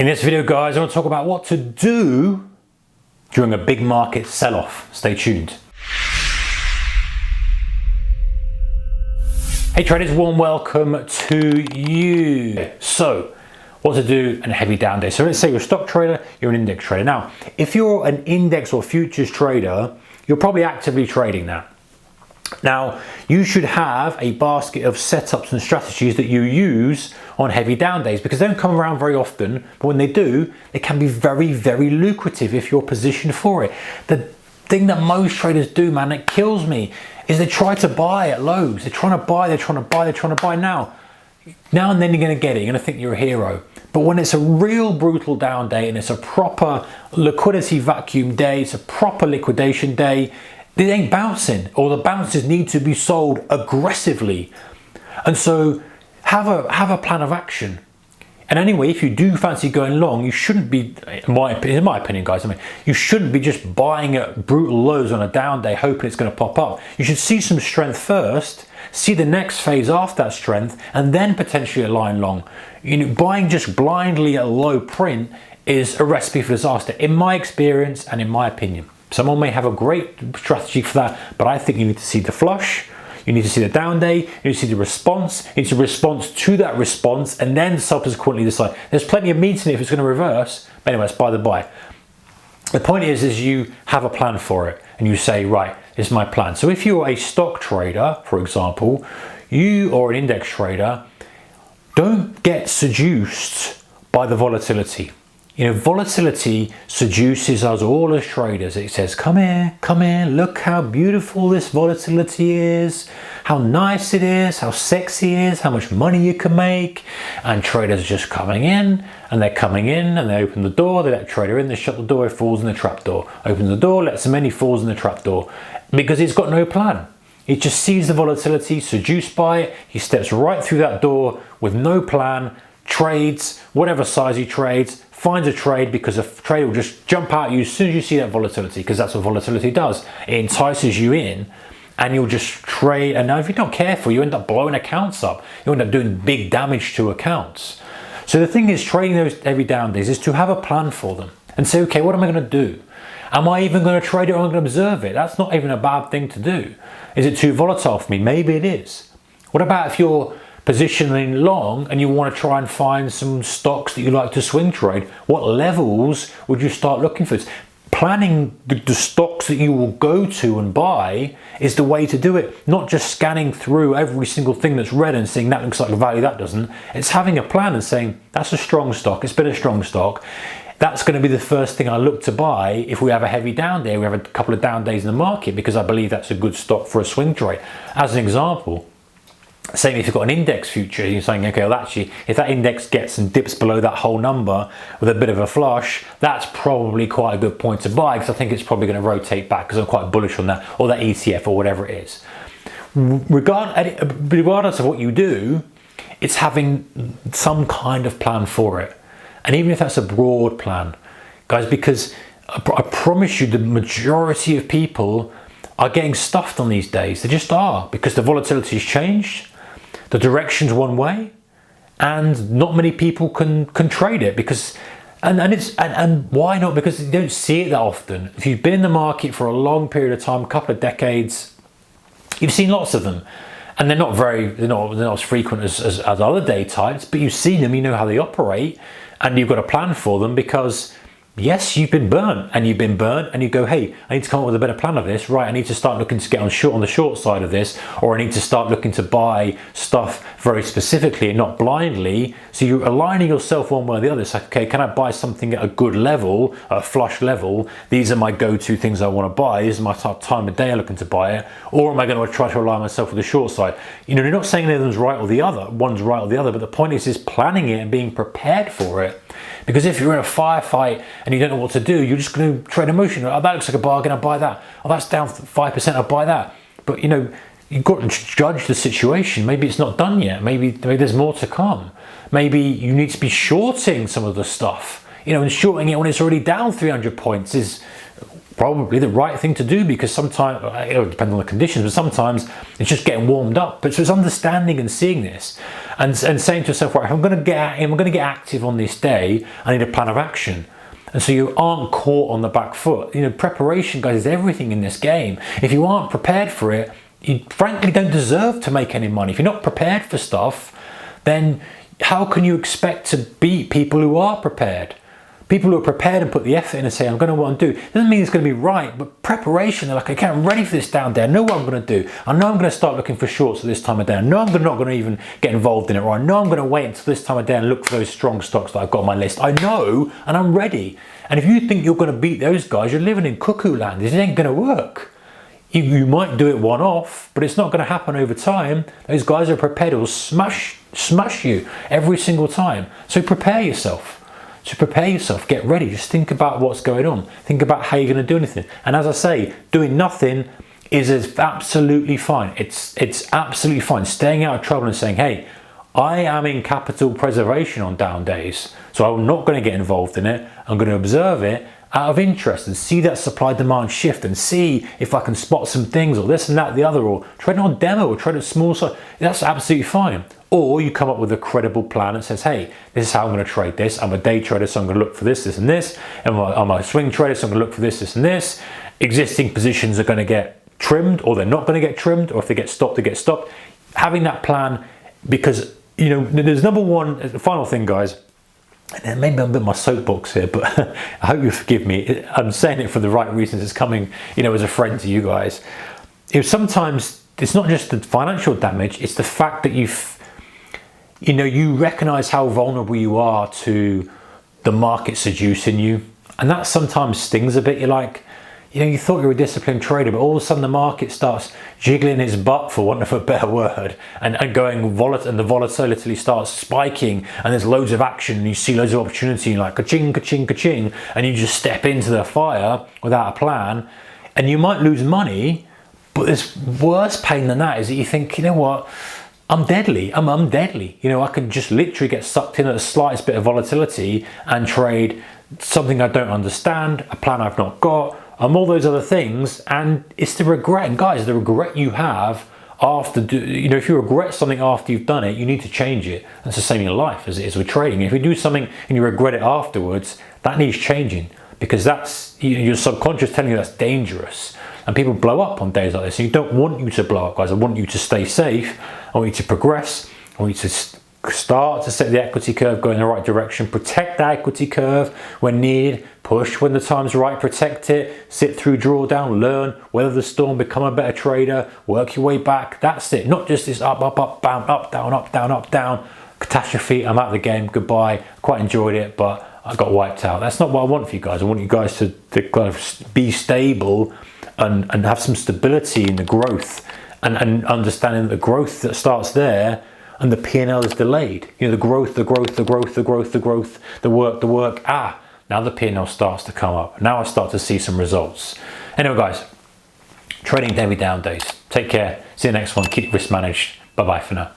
In this video, guys, I want to talk about what to do during a big market sell-off. Stay tuned. Hey traders, warm welcome to you. So, what to do on a heavy down day. So let's say you're a stock trader, you're an index trader. Now, if you're an index or futures trader, you're probably actively trading now. Now, you should have a basket of setups and strategies that you use on heavy down days because they don't come around very often, but when they do, they can be very, very lucrative if you're positioned for it. The thing that most traders do, man, that kills me, is they try to buy at lows. They're trying to buy, they're trying to buy, they're trying to buy now. Now and then you're going to get it, you're going to think you're a hero. But when it's a real brutal down day and it's a proper liquidity vacuum day, it's a proper liquidation day, it ain't bouncing, or the bounces need to be sold aggressively. And so have a plan of action. And anyway, if you do fancy going long, you shouldn't be, in my opinion, guys, you shouldn't be just buying at brutal lows on a down day hoping it's going to pop up. You should see some strength first, see the next phase after that strength, and then potentially align long. You know, buying just blindly at a low print is a recipe for disaster, in my experience and in my opinion. Someone may have a great strategy for that, but I think you need to see the flush, you need to see the down day, you need to see the response, you need to response to that response, and then subsequently decide. There's plenty of meat in it if it's going to reverse, but anyway, it's by the by. The point is you have a plan for it, and you say, right, this is my plan. So if you're a stock trader, for example, you or an index trader, don't get seduced by the volatility. You know, volatility seduces us all as traders. It says, come here, look how beautiful this volatility is, how nice it is, how sexy it is, how much money you can make. And traders are just coming in, and they're coming in, and they open the door, they let the trader in, they shut the door, it falls in the trap door. Open the door, lets him in, he falls in the trap door. Because he's got no plan. He just sees the volatility, seduced by it, he steps right through that door with no plan, trades, whatever size he trades, finds a trade because a trade will just jump out at you as soon as you see that volatility, because that's what volatility does. It entices you in and you'll just trade, and now if you're not careful, you end up blowing accounts up. You end up doing big damage to accounts. So the thing is, trading those heavy down days is to have a plan for them and say, okay, what am I going to do? Am I even going to trade it or am I going to observe it? That's not even a bad thing to do. Is it too volatile for me? Maybe it is. What about if you're positioning long and you want to try and find some stocks that you like to swing trade? What levels would you start looking for? Planning the stocks that you will go to and buy is the way to do it. Not just scanning through every single thing that's red and saying that looks like a value, that doesn't. It's having a plan and saying that's a strong stock, it's been a strong stock. That's going to be the first thing I look to buy if we have a heavy down day, we have a couple of down days in the market, because I believe that's a good stock for a swing trade. As an example, same if you've got an index future, you're saying, okay, well actually, if that index gets and dips below that whole number with a bit of a flush, that's probably quite a good point to buy, because I think it's probably going to rotate back because I'm quite bullish on that, or that ETF or whatever it is. Regardless of what you do, it's having some kind of plan for it. And even if that's a broad plan, guys, because I promise you the majority of people are getting stuffed on these days. They just are, because the volatility has changed. The direction's one way, and not many people can trade it because, and why not? Because you don't see it that often. If you've been in the market for a long period of time, a couple of decades, you've seen lots of them, and they're not as frequent as other day types, but you've seen them, you know how they operate, and you've got a plan for them because, yes, you've been burnt, and you go, hey, I need to come up with a better plan of this, right? I need to start looking to get on the short side of this, or I need to start looking to buy stuff very specifically and not blindly. So you're aligning yourself one way or the other. It's like, okay, can I buy something at a good level, a flush level? These are my go-to things I want to buy. This is my time of day I'm looking to buy it. Or am I going to try to align myself with the short side? You know, you're not saying one's right or the other, but the point is planning it and being prepared for it. Because if you're in a firefight and you don't know what to do, you're just going to trade emotion. Oh, that looks like a bargain, I'll buy that. Oh, that's down 5%, I'll buy that. But you know, you've got to judge the situation. Maybe it's not done yet. Maybe there's more to come. Maybe you need to be shorting some of the stuff. You know, and shorting it when it's already down 300 points is probably the right thing to do, because sometimes, it depends on the conditions, but sometimes it's just getting warmed up. But so it's understanding and seeing this and saying to yourself, right, if I'm going to get active on this day, I need a plan of action. And so you aren't caught on the back foot. You know, preparation, guys, is everything in this game. If you aren't prepared for it, you frankly don't deserve to make any money. If you're not prepared for stuff, then how can you expect to beat people who are prepared? People who are prepared and put the effort in and say, I'm going to what I'm doing. Doesn't mean it's going to be right, but preparation, they're like, okay, I'm ready for this down day. I know what I'm going to do. I know I'm going to start looking for shorts at this time of day. I know I'm not going to even get involved in it, or I know I'm going to wait until this time of day and look for those strong stocks that I've got on my list. I know, and I'm ready. And if you think you're going to beat those guys, you're living in cuckoo land. It ain't going to work. You might do it one off, but it's not going to happen over time. Those guys are prepared to smash you every single time. So prepare yourself. Get ready. Just think about what's going on. Think about how you're going to do anything. And as I say, doing nothing is absolutely fine. It's absolutely fine. Staying out of trouble and saying, hey, I am in capital preservation on down days, so I'm not going to get involved in it. I'm going to observe it out of interest and see that supply demand shift and see if I can spot some things, or this and that, the other, or trade on demo, or trade at small size. That's absolutely fine. Or you come up with a credible plan that says, hey, this is how I'm going to trade this. I'm a day trader, so I'm going to look for this, this, and this. And I'm a swing trader, so I'm going to look for this, this, and this. Existing positions are going to get trimmed, or they're not going to get trimmed, or if they get stopped, they get stopped. Having that plan, because, you know, there's number one, the final thing, guys, and maybe I'm a bit my soapbox here, but I hope you forgive me. I'm saying it for the right reasons. It's coming, you know, as a friend to you guys. Sometimes it's not just the financial damage, it's the fact that you recognize how vulnerable you are to the market seducing you. And that sometimes stings a bit. You're like, you thought you were a disciplined trader, but all of a sudden the market starts jiggling its butt, for want of a better word, and going volatile, and the volatility starts spiking, and there's loads of action, and you see loads of opportunity, and like ka-ching, ka-ching, ka-ching, and you just step into the fire without a plan, and you might lose money. But there's worse pain than that, is that you think, you know what, I'm deadly. I'm deadly. I can just literally get sucked in at the slightest bit of volatility and trade something I don't understand, a plan I've not got, and all those other things. And it's the regret. And guys, the regret you have after, if you regret something after you've done it, you need to change it. That's the same in life as it is with trading. If you do something and you regret it afterwards, that needs changing, because that's your subconscious telling you that's dangerous. And people blow up on days like this. And you don't want you to blow up, guys. I want you to stay safe. I want you to progress. I want you to start to set the equity curve, go in the right direction, protect the equity curve when needed, push when the time's right, protect it, sit through drawdown, learn, weather the storm, become a better trader, work your way back. That's it. Not just this up, up, up, down, up, down, up, down, up, down, catastrophe, I'm out of the game, goodbye. Quite enjoyed it, but I got wiped out. That's not what I want for you guys. I want you guys to kind of be stable and have some stability in the growth, and understanding that the growth that starts there and the P&L is delayed. The growth, the work. Now the P&L starts to come up. Now I start to see some results. Anyway, guys, trading heavy down days. Take care. See you next one. Keep risk managed. Bye-bye for now.